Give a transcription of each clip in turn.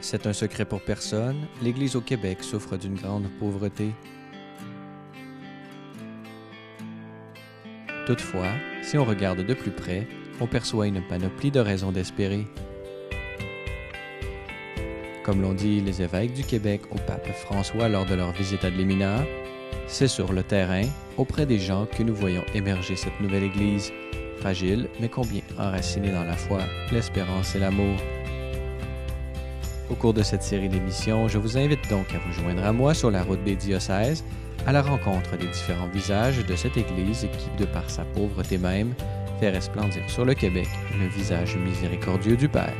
C'est un secret pour personne, l'Église au Québec souffre d'une grande pauvreté. Toutefois, si on regarde de plus près, on perçoit une panoplie de raisons d'espérer. Comme l'ont dit les évêques du Québec au pape François lors de leur visite ad limina, c'est sur le terrain, auprès des gens, que nous voyons émerger cette nouvelle Église, fragile mais combien enracinée dans la foi, l'espérance et l'amour. Au cours de cette série d'émissions, je vous invite donc à vous joindre à moi sur la route des diocèses, à la rencontre des différents visages de cette Église qui, de par sa pauvreté même, fait resplendir sur le Québec le visage miséricordieux du Père.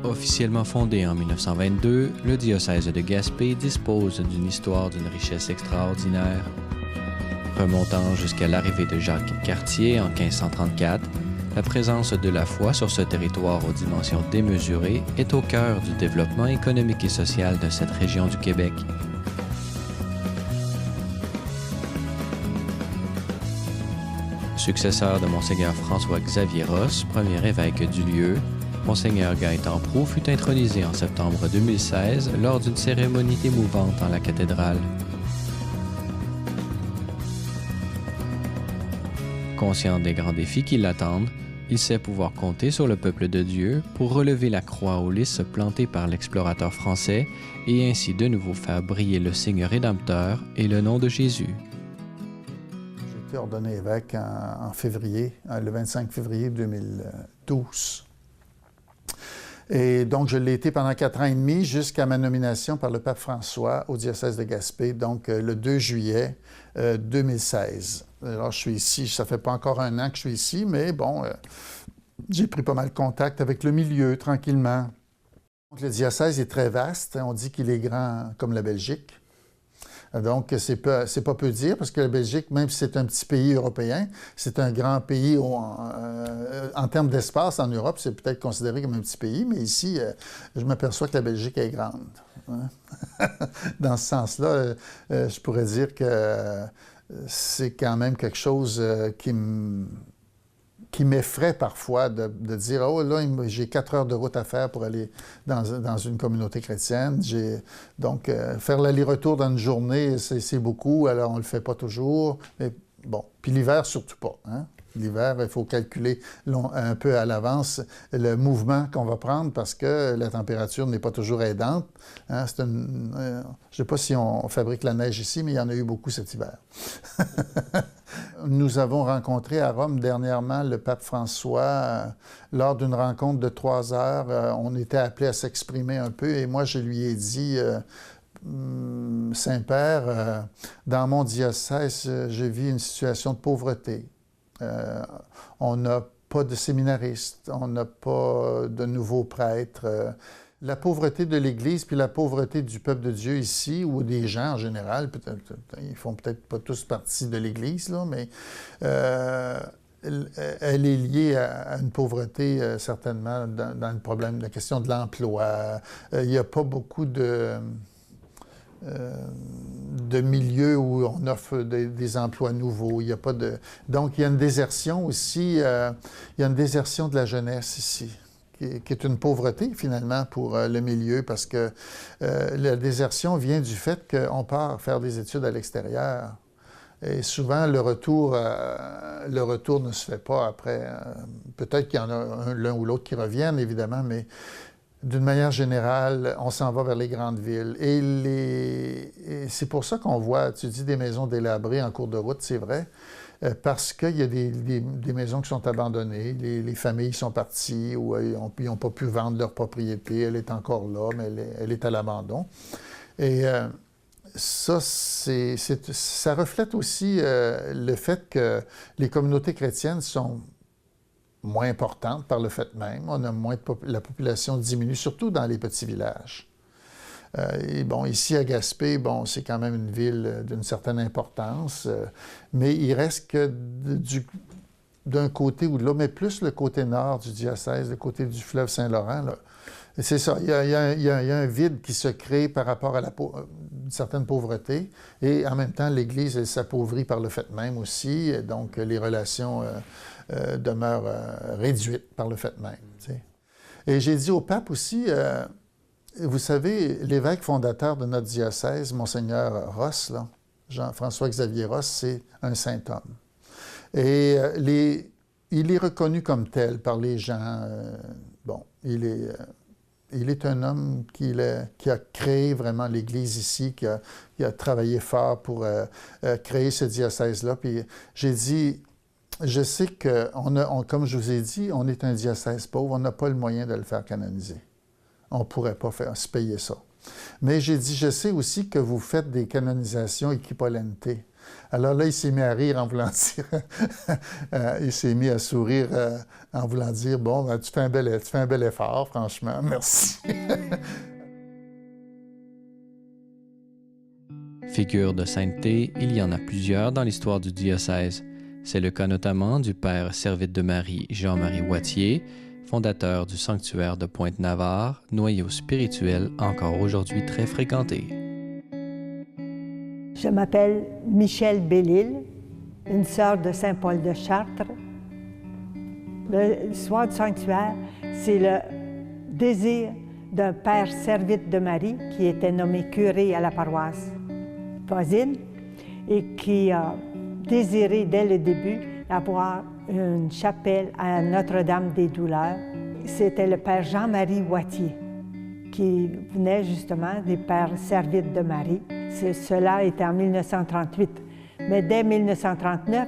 Officiellement fondé en 1922, le diocèse de Gaspé dispose d'une histoire d'une richesse extraordinaire. Remontant jusqu'à l'arrivée de Jacques Cartier en 1534, la présence de la foi sur ce territoire aux dimensions démesurées est au cœur du développement économique et social de cette région du Québec. Successeur de Monseigneur François-Xavier Ross, premier évêque du lieu, Monseigneur Gaëtan Proulx fut intronisé en septembre 2016 lors d'une cérémonie émouvante dans la cathédrale. Conscient des grands défis qui l'attendent, il sait pouvoir compter sur le peuple de Dieu pour relever la croix aux lys plantée par l'explorateur français et ainsi de nouveau faire briller le signe rédempteur et le nom de Jésus. J'ai été ordonné évêque en février, le 25 février 2012. Et donc, je l'ai été pendant 4 ans et demi jusqu'à ma nomination par le pape François au diocèse de Gaspé, donc le 2 juillet 2016. Alors, je suis ici, ça fait pas encore 1 an que je suis ici, mais bon, j'ai pris pas mal contact avec le milieu, tranquillement. Donc, le diocèse est très vaste, on dit qu'il est grand comme la Belgique. Donc, c'est pas peu dire, parce que la Belgique, même si c'est un petit pays européen, c'est un grand pays en termes d'espace en Europe, c'est peut-être considéré comme un petit pays, mais ici, je m'aperçois que la Belgique est grande. Hein? Dans ce sens-là, je pourrais dire que c'est quand même quelque chose qui m'effraie parfois de dire « Oh là, j'ai 4 heures de route à faire pour aller dans une communauté chrétienne. » Donc, faire l'aller-retour dans une journée, c'est beaucoup, alors on ne le fait pas toujours. Mais bon, puis l'hiver, surtout pas. Hein? L'hiver, il faut calculer un peu à l'avance le mouvement qu'on va prendre parce que la température n'est pas toujours aidante. Hein? Je ne sais pas si on fabrique la neige ici, mais il y en a eu beaucoup cet hiver. Nous avons rencontré à Rome dernièrement le pape François lors d'une rencontre de 3 heures. On était appelés à s'exprimer un peu et moi, je lui ai dit... Saint-Père, dans mon diocèse, je vis une situation de pauvreté. On n'a pas de séminaristes, on n'a pas de nouveaux prêtres. La pauvreté de l'Église puis la pauvreté du peuple de Dieu ici, ou des gens en général, ils font peut-être pas tous partie de l'Église, là, mais elle est liée à une pauvreté, certainement, dans le problème, la question de l'emploi. Il n'y a pas beaucoup de milieux où on offre des emplois nouveaux. Il y a pas de... Donc, il y a une désertion aussi, il y a une désertion de la jeunesse ici, qui est une pauvreté, finalement, pour le milieu, parce que la désertion vient du fait qu'on part faire des études à l'extérieur. Et souvent, le retour ne se fait pas après. Peut-être qu'il y en a l'un ou l'autre qui reviennent, évidemment, mais d'une manière générale, on s'en va vers les grandes villes. Et c'est pour ça qu'on voit, tu dis, des maisons délabrées en cours de route, c'est vrai. parce qu'il y a des maisons qui sont abandonnées, les familles sont parties ou ils n'ont pas pu vendre leur propriété, elle est encore là, mais elle est à l'abandon. Et ça reflète aussi le fait que les communautés chrétiennes sont moins importantes par le fait même. On a la population diminue, surtout dans les petits villages. Et bon, ici à Gaspé, bon, c'est quand même une ville d'une certaine importance, mais il reste que d'un côté ou de l'autre, mais plus le côté nord du diocèse, le côté du fleuve Saint-Laurent, là. C'est ça, il y a un vide qui se crée par rapport à une certaine pauvreté, et en même temps, l'Église, elle s'appauvrit par le fait même aussi, et donc les relations demeurent réduites par le fait même. Tu sais. Et j'ai dit au pape aussi, vous savez, l'évêque fondateur de notre diocèse, Monseigneur Ross, là, Jean-François-Xavier Ross, c'est un saint homme. Et il est reconnu comme tel par les gens. Bon, il est un homme qui a créé vraiment l'Église ici, qui a travaillé fort pour créer ce diocèse-là. Puis j'ai dit, je sais que, comme je vous ai dit, on est un diocèse pauvre, on n'a pas le moyen de le faire canoniser. On ne pourrait pas se payer ça. Mais j'ai dit, je sais aussi que vous faites des canonisations équivalentes. Alors là, il s'est mis à rire en voulant dire, il s'est mis à sourire en voulant dire, bon, ben, tu fais un bel effort, franchement, merci. Figures de sainteté, il y en a plusieurs dans l'histoire du diocèse. C'est le cas notamment du père Servite de Marie Jean-Marie Wattier, fondateur du sanctuaire de Pointe-Navarre, noyau spirituel encore aujourd'hui très fréquenté. Je m'appelle Michèle Bellil, une sœur de Saint-Paul de Chartres. L'histoire du sanctuaire, c'est le désir d'un père Servite de Marie qui était nommé curé à la paroisse voisine et qui a désiré dès le début avoir une chapelle à Notre-Dame-des-Douleurs. C'était le père Jean-Marie Wattier qui venait justement des pères Servite de Marie. Cela était en 1938. Mais dès 1939,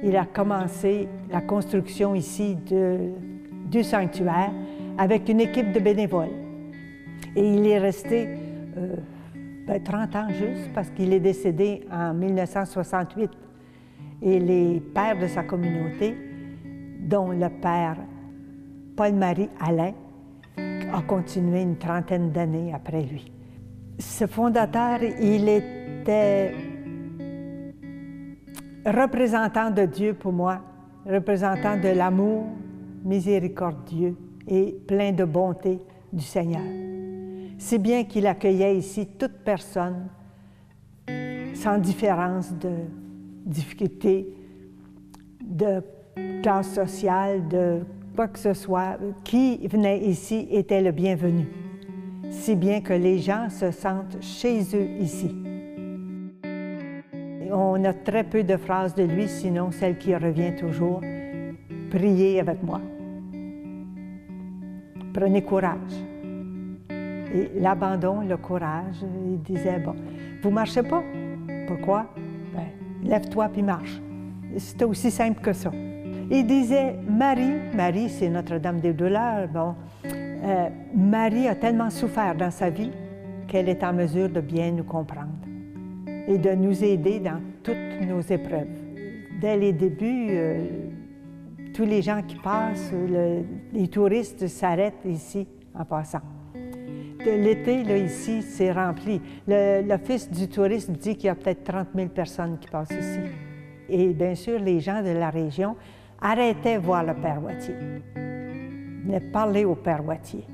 il a commencé la construction ici du sanctuaire avec une équipe de bénévoles. Et il est resté 30 ans juste parce qu'il est décédé en 1968. Et les pères de sa communauté, dont le père Paul-Marie Alain, a continué une trentaine d'années après lui. Ce fondateur, il était représentant de Dieu pour moi, représentant de l'amour miséricordieux et plein de bonté du Seigneur. Si bien qu'il accueillait ici toute personne, sans différence de difficulté, de classe sociale, de quoi que ce soit, qui venait ici était le bienvenu. Si bien que les gens se sentent chez eux ici. On a très peu de phrases de lui, sinon celle qui revient toujours, « Priez avec moi. Prenez courage. » Et l'abandon, le courage, il disait, bon, vous ne marchez pas? Pourquoi? Ben, lève-toi puis marche. C'était aussi simple que ça. Il disait, Marie, c'est Notre-Dame-des-Douleurs, bon, Marie a tellement souffert dans sa vie qu'elle est en mesure de bien nous comprendre et de nous aider dans toutes nos épreuves. Dès les débuts, tous les gens qui passent, les touristes s'arrêtent ici en passant. L'été, là, ici, c'est rempli. L'Office du tourisme dit qu'il y a peut-être 30 000 personnes qui passent ici. Et bien sûr, les gens de la région arrêtaient voir le père Wattier. Venaient parler au père Wattier.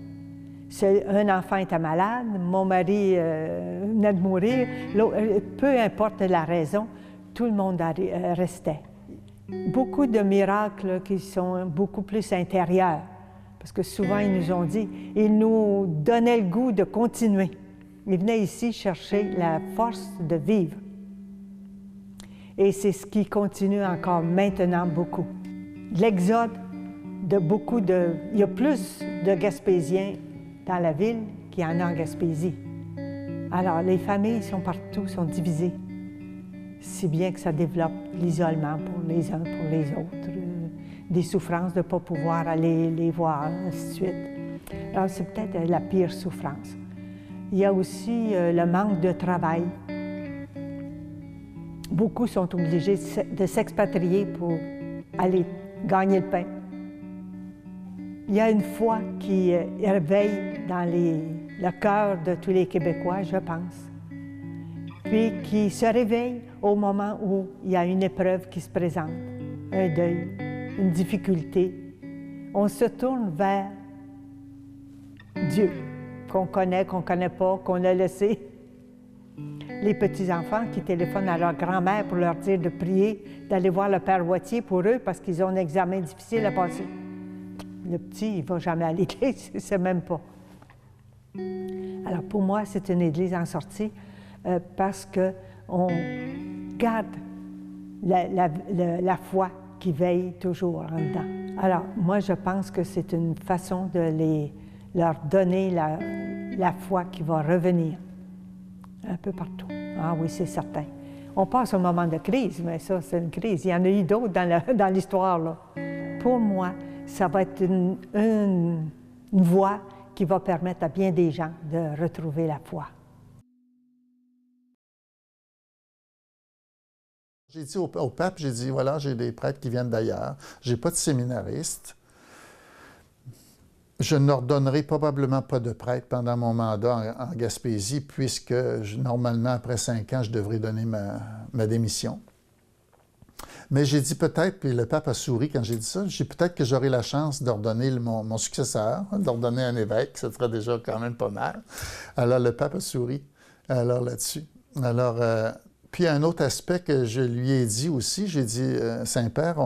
Un enfant était malade, mon mari venait de mourir, peu importe la raison, tout le monde restait. Beaucoup de miracles qui sont beaucoup plus intérieurs, parce que souvent ils nous ont dit, ils nous donnaient le goût de continuer. Ils venaient ici chercher la force de vivre. Et c'est ce qui continue encore maintenant beaucoup. L'exode de beaucoup de... Il y a plus de Gaspésiens dans la ville qu'il y en a en Gaspésie. Alors, les familles sont partout, sont divisées. si bien que ça développe l'isolement pour les uns, pour les autres, des souffrances de ne pas pouvoir aller les voir, ainsi de suite. Alors, c'est peut-être la pire souffrance. Il y a aussi le manque de travail. Beaucoup sont obligés de s'expatrier pour aller gagner le pain. Il y a une foi qui réveille dans le cœur de tous les Québécois, je pense, puis qui se réveille au moment où il y a une épreuve qui se présente, un deuil, une difficulté. On se tourne vers Dieu, qu'on connaît pas, qu'on a laissé. Les petits-enfants qui téléphonent à leur grand-mère pour leur dire de prier, d'aller voir le Père Wattier pour eux parce qu'ils ont un examen difficile à passer. Le petit, il ne va jamais à l'église, il ne sait même pas. Alors pour moi, c'est une église en sortie parce qu'on garde la foi qui veille toujours en dedans. Alors moi, je pense que c'est une façon de leur donner la foi qui va revenir un peu partout. Ah oui, c'est certain. On passe un moment de crise, mais ça, c'est une crise. Il y en a eu d'autres dans l'histoire, là. Pour moi, ça va être une voie qui va permettre à bien des gens de retrouver la foi. J'ai dit au pape, j'ai dit, voilà, j'ai des prêtres qui viennent d'ailleurs, j'ai pas de séminaristes. Je n'ordonnerai probablement pas de prêtre pendant mon mandat en Gaspésie, puisque normalement, après 5 ans, je devrais donner ma démission. Mais j'ai dit peut-être, puis le pape a souri quand j'ai dit ça, j'ai peut-être que j'aurai la chance d'ordonner mon successeur, d'ordonner un évêque, ça serait déjà quand même pas mal. Alors le pape a souri, alors là-dessus. Alors, puis un autre aspect que je lui ai dit aussi, j'ai dit, Saint-Père,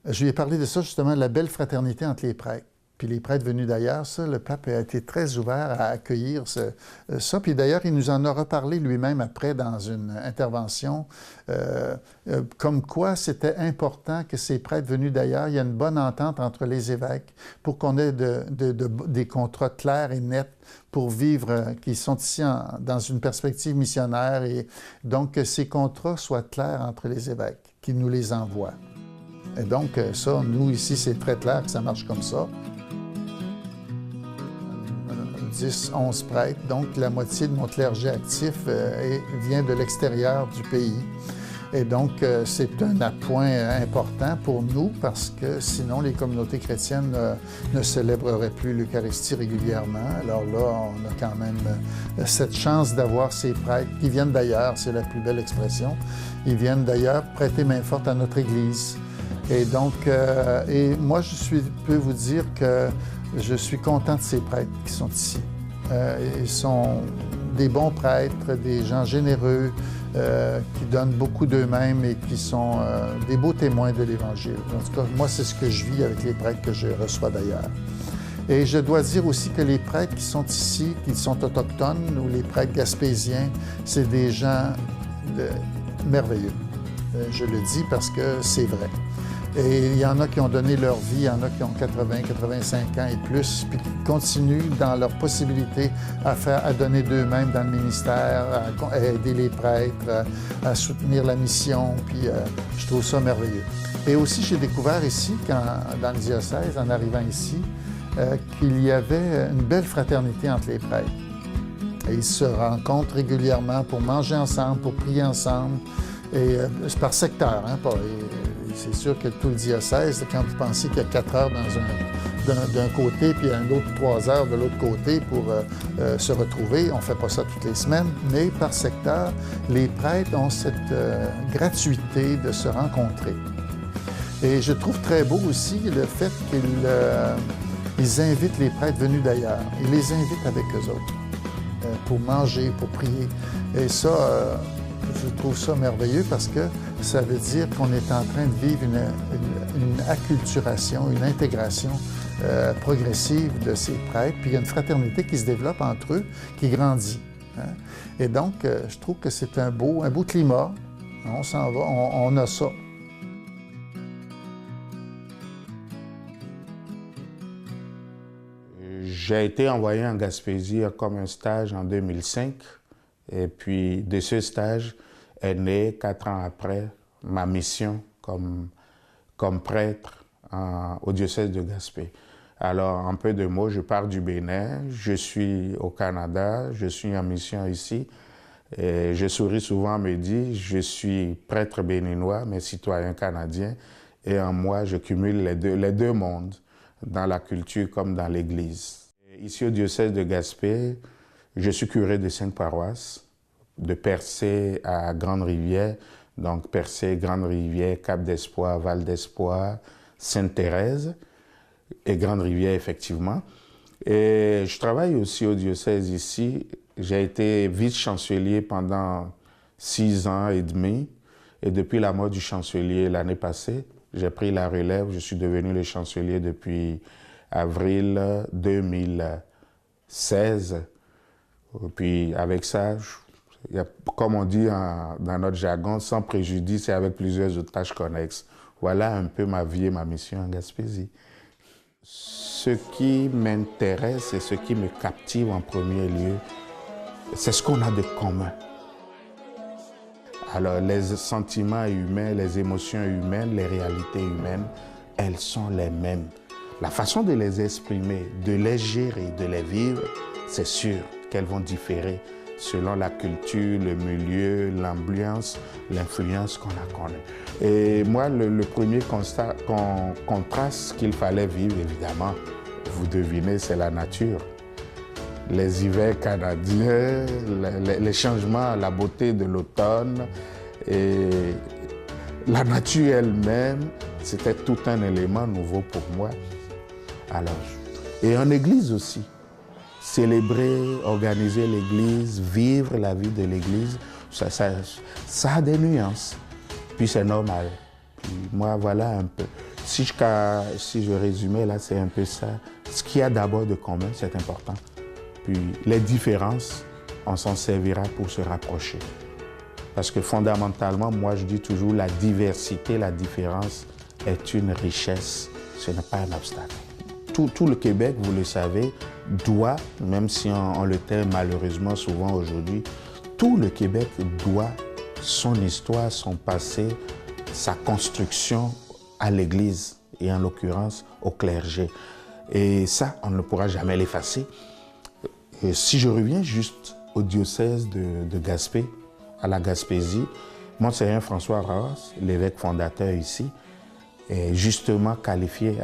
je lui ai parlé de ça, justement, de la belle fraternité entre les prêtres. Puis les prêtres venus d'ailleurs, ça, le pape a été très ouvert à accueillir ça. Puis d'ailleurs, il nous en a reparlé lui-même après dans une intervention, comme quoi c'était important que ces prêtres venus d'ailleurs, il y a une bonne entente entre les évêques pour qu'on ait des contrats clairs et nets pour vivre, qui sont ici dans une perspective missionnaire. Et donc, que ces contrats soient clairs entre les évêques qui nous les envoient. Et donc, ça, nous, ici, c'est très clair que ça marche comme ça. 10, 11 prêtres, donc la moitié de mon clergé actif vient de l'extérieur du pays. Et donc, c'est un appoint important pour nous parce que sinon, les communautés chrétiennes ne célébreraient plus l'Eucharistie régulièrement. Alors là, on a quand même cette chance d'avoir ces prêtres qui viennent d'ailleurs, c'est la plus belle expression, ils viennent d'ailleurs prêter main forte à notre Église. Et donc, moi, je peux vous dire que je suis content de ces prêtres qui sont ici. Ils sont des bons prêtres, des gens généreux, qui donnent beaucoup d'eux-mêmes et qui sont des beaux témoins de l'Évangile. En tout cas, moi, c'est ce que je vis avec les prêtres que je reçois d'ailleurs. Et je dois dire aussi que les prêtres qui sont ici, qui sont autochtones, ou les prêtres gaspésiens, c'est des gens merveilleux. Je le dis parce que c'est vrai. Et il y en a qui ont donné leur vie, il y en a qui ont 80, 85 ans et plus, puis qui continuent dans leur possibilité à donner d'eux-mêmes dans le ministère, à aider les prêtres, à soutenir la mission, puis je trouve ça merveilleux. Et aussi, j'ai découvert ici, dans le diocèse, en arrivant ici, qu'il y avait une belle fraternité entre les prêtres. Et ils se rencontrent régulièrement pour manger ensemble, pour prier ensemble, et c'est par secteur, hein, pas... C'est sûr que tout le diocèse, quand vous pensez qu'il y a 4 heures d'un côté, puis un autre 3 heures de l'autre côté pour se retrouver, on ne fait pas ça toutes les semaines, mais par secteur, les prêtres ont cette gratuité de se rencontrer. Et je trouve très beau aussi le fait qu'ils invitent les prêtres venus d'ailleurs. Ils les invitent avec eux autres pour manger, pour prier. Et ça, je trouve ça merveilleux parce que ça veut dire qu'on est en train de vivre une acculturation, une intégration progressive de ces prêtres. Puis il y a une fraternité qui se développe entre eux, qui grandit. Hein? Et donc, je trouve que c'est un beau climat. On s'en va, on a ça. J'ai été envoyé en Gaspésie comme un stage en 2005. Et puis, de ce stage, est née 4 ans après ma mission comme prêtre au diocèse de Gaspé. Alors, en peu de mots, je pars du Bénin, je suis au Canada, je suis en mission ici. Et je souris souvent, me dit, je suis prêtre béninois, mais citoyen canadien. Et en moi, je cumule les deux mondes, dans la culture comme dans l'Église. Ici au diocèse de Gaspé, je suis curé de 5 paroisses, de Percé à Grande-Rivière. Donc Percé, Grande-Rivière, Cap-d'Espoir, Val-d'Espoir, Sainte-Thérèse et Grande-Rivière, effectivement. Et je travaille aussi au diocèse ici. J'ai été vice-chancelier pendant 6 ans et demi. Et depuis la mort du chancelier l'année passée, j'ai pris la relève. Je suis devenu le chancelier depuis avril 2016. Et puis avec ça, comme on dit dans notre jargon, sans préjudice et avec plusieurs autres tâches connexes. Voilà un peu ma vie et ma mission en Gaspésie. Ce qui m'intéresse et ce qui me captive en premier lieu, c'est ce qu'on a de commun. Alors les sentiments humains, les émotions humaines, les réalités humaines, elles sont les mêmes. La façon de les exprimer, de les gérer, de les vivre, c'est sûr qu'elles vont différer selon la culture, le milieu, l'ambiance, l'influence qu'on a connue. Et moi, le premier contraste qu'il fallait vivre, évidemment, vous devinez, c'est la nature. Les hivers canadiens, les changements, la beauté de l'automne et la nature elle-même, c'était tout un élément nouveau pour moi. Alors, et en église aussi. Célébrer, organiser l'église, vivre la vie de l'église, ça a des nuances. Puis c'est normal. Puis moi, voilà un peu. Si je résumais là, c'est un peu ça. Ce qu'il y a d'abord de commun, c'est important. Puis les différences, on s'en servira pour se rapprocher. Parce que fondamentalement, moi je dis toujours, la diversité, la différence est une richesse, ce n'est pas un obstacle. Tout le Québec, vous le savez, doit, même si on le tait malheureusement souvent aujourd'hui, tout le Québec doit son histoire, son passé, sa construction à l'Église et en l'occurrence au clergé. Et ça, on ne pourra jamais l'effacer. Si je reviens juste au diocèse de Gaspé, à la Gaspésie, Monseigneur François Raos, l'évêque fondateur ici, est justement qualifié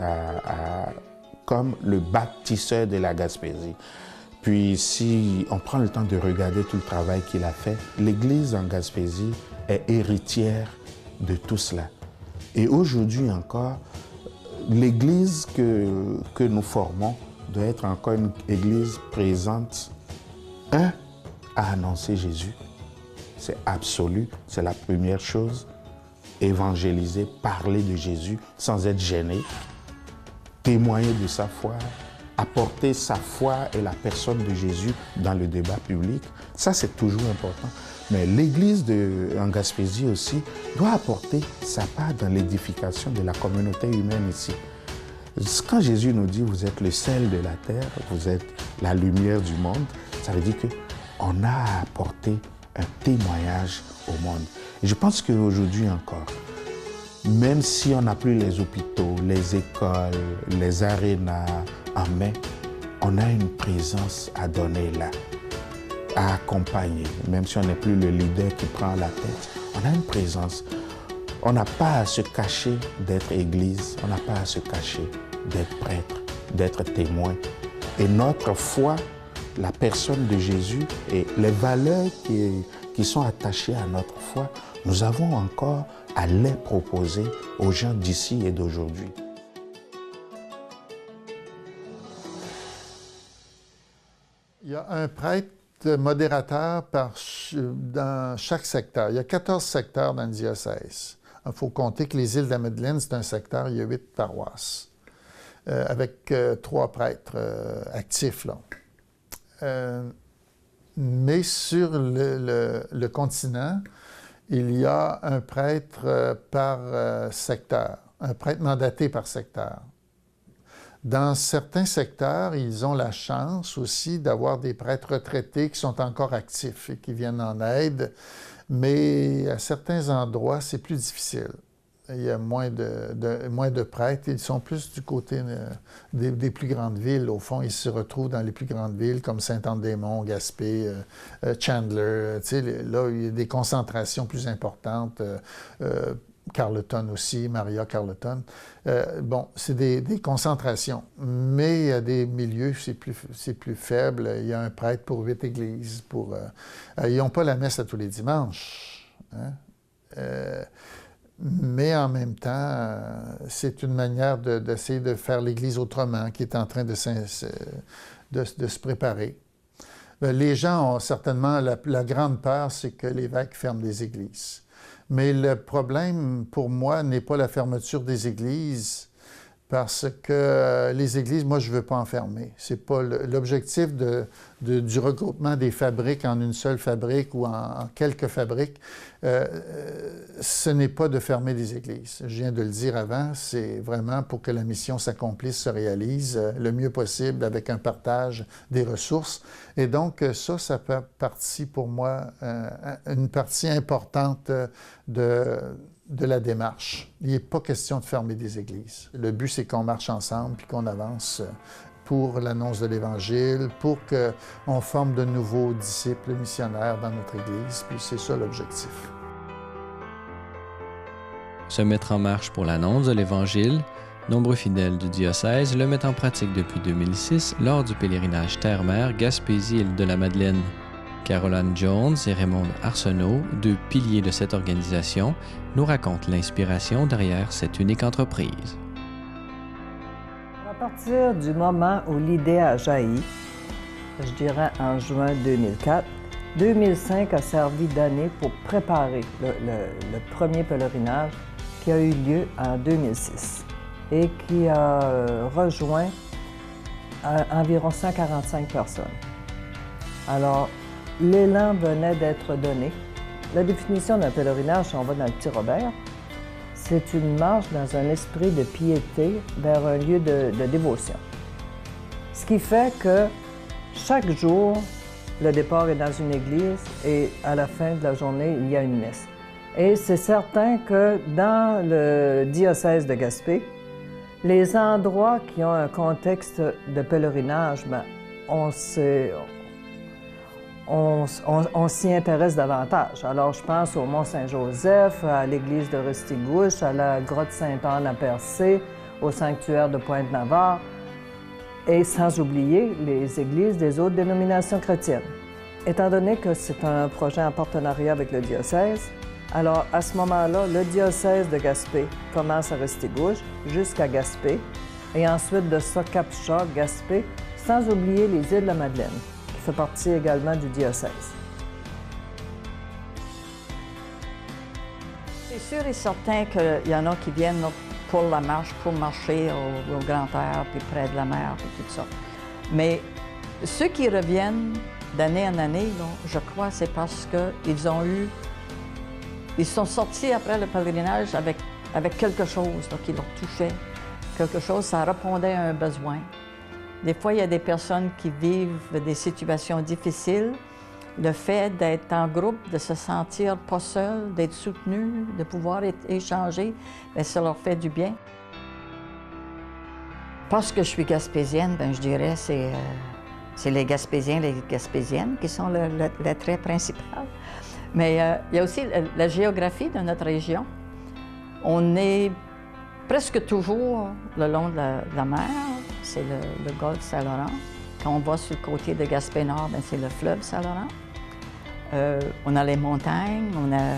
comme le bâtisseur de la Gaspésie. Puis si on prend le temps de regarder tout le travail qu'il a fait, l'Église en Gaspésie est héritière de tout cela. Et aujourd'hui encore, l'Église que nous formons doit être encore une Église présente, à annoncer Jésus. C'est absolu, c'est la première chose. Évangéliser, parler de Jésus sans être gêné. Témoigner de sa foi, apporter sa foi et la personne de Jésus dans le débat public, ça c'est toujours important. Mais l'Église en Gaspésie aussi doit apporter sa part dans l'édification de la communauté humaine ici. Quand Jésus nous dit « vous êtes le sel de la terre, vous êtes la lumière du monde », ça veut dire qu'on a à apporter un témoignage au monde. Et je pense qu'aujourd'hui encore, même si on n'a plus les hôpitaux, les écoles, les arénas en main, on a une présence à donner là, à accompagner. Même si on n'est plus le leader qui prend la tête, on a une présence. On n'a pas à se cacher d'être église, on n'a pas à se cacher d'être prêtre, d'être témoin. Et notre foi, la personne de Jésus et les valeurs qui sont attachées à notre foi, nous avons encore à les proposer aux gens d'ici et d'aujourd'hui. Il y a un prêtre modérateur dans chaque secteur. Il y a 14 secteurs dans le diocèse. Il faut compter que les îles de la Madeleine, c'est un secteur, il y a 8 paroisses, avec 3 prêtres actifs, là. Mais sur le continent, il y a un prêtre par secteur, un prêtre mandaté par secteur. Dans certains secteurs, ils ont la chance aussi d'avoir des prêtres retraités qui sont encore actifs et qui viennent en aide. Mais à certains endroits, c'est plus difficile. Il y a moins de prêtres. Ils sont plus du côté des plus grandes villes. Au fond, ils se retrouvent dans les plus grandes villes comme Saint-Anne-des-Monts, Gaspé, Chandler. Tu sais, là, il y a des concentrations plus importantes. Carleton aussi, Maria Carleton. Bon, c'est des concentrations. Mais il y a des milieux, c'est plus faible. Il y a un prêtre pour 8 églises. Ils n'ont pas la messe à tous les dimanches. Hein? Mais en même temps, c'est une manière d'essayer de faire l'Église autrement, qui est en train de se préparer. Les gens ont certainement la grande peur, c'est que l'évêque ferme des églises. Mais le problème, pour moi, n'est pas la fermeture des églises, parce que les églises, moi, je ne veux pas en fermer. C'est pas l'objectif du regroupement des fabriques en une seule fabrique ou en quelques fabriques. Ce n'est pas de fermer des églises. Je viens de le dire avant, c'est vraiment pour que la mission s'accomplisse, se réalise le mieux possible avec un partage des ressources. Et donc, ça fait partie pour moi, une partie importante de la démarche. Il n'est pas question de fermer des églises. Le but, c'est qu'on marche ensemble puis qu'on avance pour l'annonce de l'Évangile, pour qu'on forme de nouveaux disciples missionnaires dans notre Église, puis c'est ça l'objectif. Se mettre en marche pour l'annonce de l'Évangile, nombreux fidèles du diocèse le mettent en pratique depuis 2006 lors du pèlerinage Terre-Mer Gaspésie-Île de la Madeleine. Caroline Jones et Raymond Arsenault, deux piliers de cette organisation, nous racontent l'inspiration derrière cette unique entreprise. À partir du moment où l'idée a jailli, je dirais en juin 2004, 2005 a servi d'année pour préparer le premier pèlerinage qui a eu lieu en 2006 et qui a rejoint environ 145 personnes. Alors, l'élan venait d'être donné. La définition d'un pèlerinage, si on va dans le Petit Robert, c'est une marche dans un esprit de piété vers un lieu de dévotion. Ce qui fait que chaque jour, le départ est dans une église et à la fin de la journée, il y a une messe. Et c'est certain que dans le diocèse de Gaspé, les endroits qui ont un contexte de pèlerinage, bien, on s'y intéresse davantage. Alors, je pense au Mont-Saint-Joseph, à l'église de Restigouche, à la grotte Sainte-Anne à Percé, au sanctuaire de Pointe-Navarre, et sans oublier les églises des autres dénominations chrétiennes. Étant donné que c'est un projet en partenariat avec le diocèse, alors à ce moment-là, le diocèse de Gaspé commence à Restigouche jusqu'à Gaspé, et ensuite de ça, Cap-Chat, Gaspé, sans oublier les îles de la Madeleine, qui fait partie également du diocèse. C'est sûr et certain qu'il y en a qui viennent pour la marche, pour marcher au grand air, puis près de la mer, puis tout ça. Mais ceux qui reviennent d'année en année, là, je crois, c'est parce ils sont sortis après le pèlerinage avec quelque chose là, qui leur touchait, quelque chose, ça répondait à un besoin. Des fois, il y a des personnes qui vivent des situations difficiles. Le fait d'être en groupe, de se sentir pas seul, d'être soutenu, de pouvoir échanger, bien, ça leur fait du bien. Parce que je suis gaspésienne, bien, je dirais c'est les Gaspésiens, les Gaspésiennes qui sont le trait principal. Mais il y a aussi la géographie de notre région. On est presque toujours le long de la mer, c'est le golfe Saint-Laurent. Quand on va sur le côté de Gaspé-Nord, c'est le fleuve Saint-Laurent. On a les montagnes, on a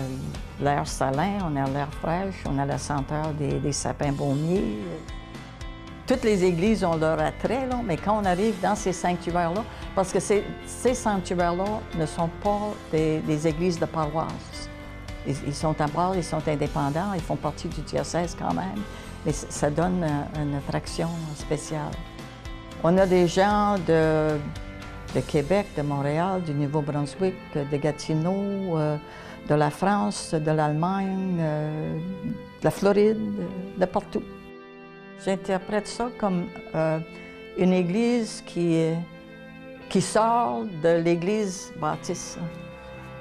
l'air salin, on a l'air fraîche, on a la senteur des sapins baumiers. Toutes les églises ont leur attrait, là, mais quand on arrive dans ces sanctuaires-là, parce que ces sanctuaires-là ne sont pas des églises de paroisse. Ils sont à part, ils sont indépendants, ils font partie du diocèse quand même, mais ça donne une attraction spéciale. On a des gens de Québec, de Montréal, du Nouveau-Brunswick, de Gatineau, de la France, de l'Allemagne, de la Floride, de partout. J'interprète ça comme une église qui sort de l'église bâtisse.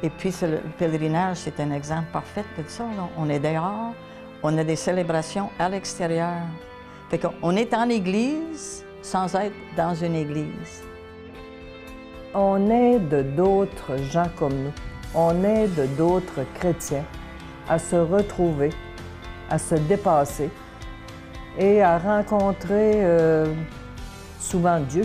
Et puis, le pèlerinage, c'est un exemple parfait de ça. Là. On est dehors, on a des célébrations à l'extérieur. Fait qu'on est en Église sans être dans une Église. On aide d'autres gens comme nous. On aide d'autres chrétiens à se retrouver, à se dépasser et à rencontrer souvent Dieu.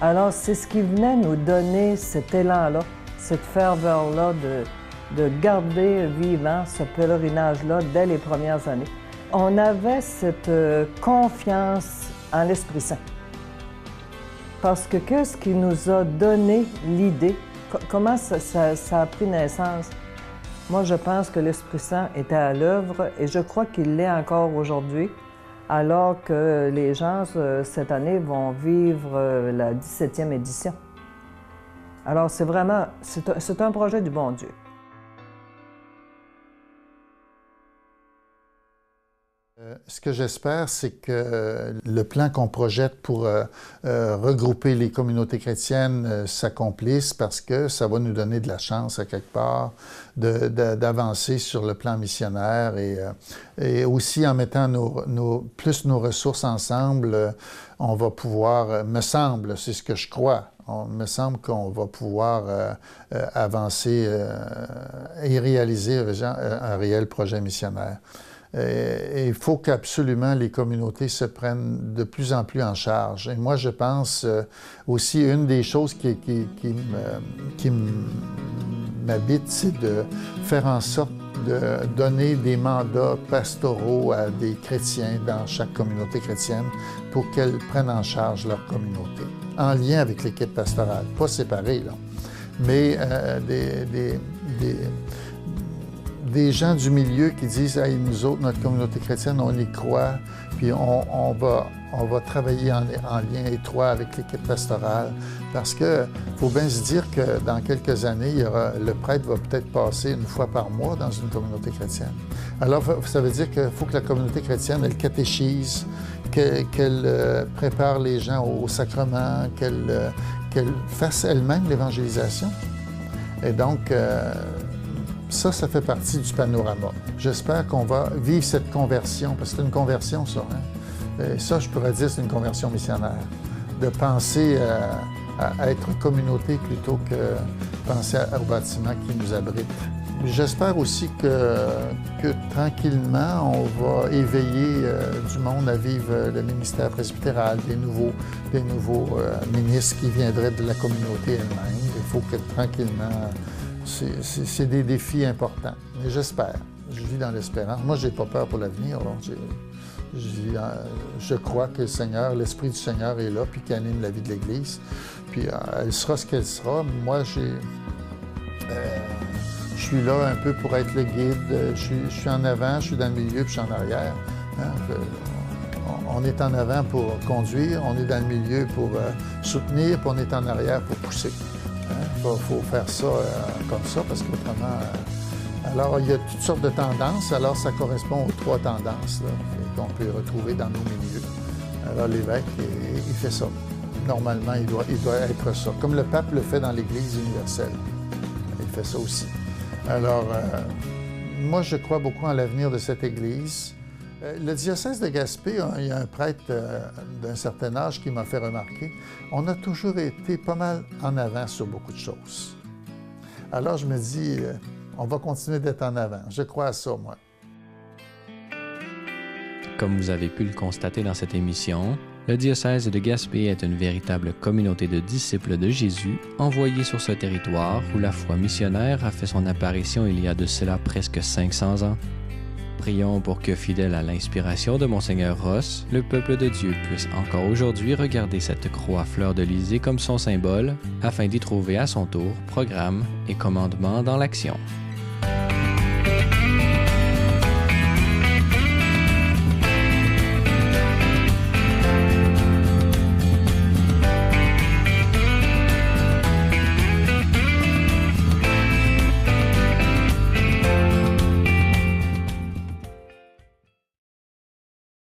Alors, c'est ce qui venait nous donner cet élan-là, cette ferveur-là de garder vivant ce pèlerinage-là dès les premières années. On avait cette confiance en l'Esprit Saint. Parce que qu'est-ce qui nous a donné l'idée? Comment ça a pris naissance? Moi, je pense que l'Esprit Saint était à l'œuvre et je crois qu'il l'est encore aujourd'hui, alors que les gens, cette année, vont vivre la 17e édition. Alors, c'est vraiment, c'est un projet du bon Dieu. Ce que j'espère, c'est que le plan qu'on projette pour regrouper les communautés chrétiennes s'accomplisse parce que ça va nous donner de la chance, à quelque part, d'avancer sur le plan missionnaire et aussi en mettant plus nos ressources ensemble, on va pouvoir, me semble, c'est ce que je crois, me semble qu'on va pouvoir avancer et réaliser un réel projet missionnaire. Et il faut qu'absolument les communautés se prennent de plus en plus en charge. Et moi, je pense aussi, une des choses qui m'habite, c'est de faire en sorte de donner des mandats pastoraux à des chrétiens dans chaque communauté chrétienne pour qu'elles prennent en charge leur communauté, en lien avec l'équipe pastorale, pas séparée, là, mais des gens du milieu qui disent « Hey, nous autres, notre communauté chrétienne, on y croit, puis on va travailler en lien étroit avec l'équipe pastorale. » Parce que faut bien se dire que dans quelques années, le prêtre va peut-être passer une fois par mois dans une communauté chrétienne. Alors, ça veut dire qu'il faut que la communauté chrétienne, elle catéchise, qu'elle prépare les gens au sacrement, qu'elle fasse elle-même l'évangélisation. Et donc, ça fait partie du panorama. J'espère qu'on va vivre cette conversion, parce que c'est une conversion, ça. Hein? Et ça, je pourrais dire, c'est une conversion missionnaire. De penser à être communauté plutôt que penser au bâtiment qui nous abrite. J'espère aussi que tranquillement, on va éveiller du monde à vivre le ministère presbytéral, des nouveaux ministres qui viendraient de la communauté elle-même. Il faut que tranquillement... C'est des défis importants, mais j'espère. Je vis dans l'espérance. Moi, je n'ai pas peur pour l'avenir. Je crois que le Seigneur, l'Esprit du Seigneur est là, puis qu'il anime la vie de l'Église. Puis elle sera ce qu'elle sera. Moi, je suis là un peu pour être le guide. Je suis en avant, je suis dans le milieu, puis je suis en arrière. Hein? On est en avant pour conduire, on est dans le milieu pour soutenir, puis on est en arrière pour pousser. Il faut faire ça comme ça, parce qu'autrement... alors, il y a toutes sortes de tendances, alors ça correspond aux 3 tendances qu'on peut retrouver dans nos milieux. Alors, l'évêque, il fait ça. Normalement, il doit être ça. Comme le pape le fait dans l'Église universelle. Il fait ça aussi. Alors, moi, je crois beaucoup en l'avenir de cette Église. Le diocèse de Gaspé, il y a un prêtre d'un certain âge qui m'a fait remarquer, on a toujours été pas mal en avant sur beaucoup de choses. Alors je me dis, on va continuer d'être en avant. Je crois à ça, moi. Comme vous avez pu le constater dans cette émission, le diocèse de Gaspé est une véritable communauté de disciples de Jésus envoyés sur ce territoire où la foi missionnaire a fait son apparition il y a de cela presque 500 ans. Prions pour que, fidèle à l'inspiration de Monseigneur Ross, le peuple de Dieu puisse encore aujourd'hui regarder cette croix fleur-de-lysée comme son symbole, afin d'y trouver à son tour programme et commandement dans l'action.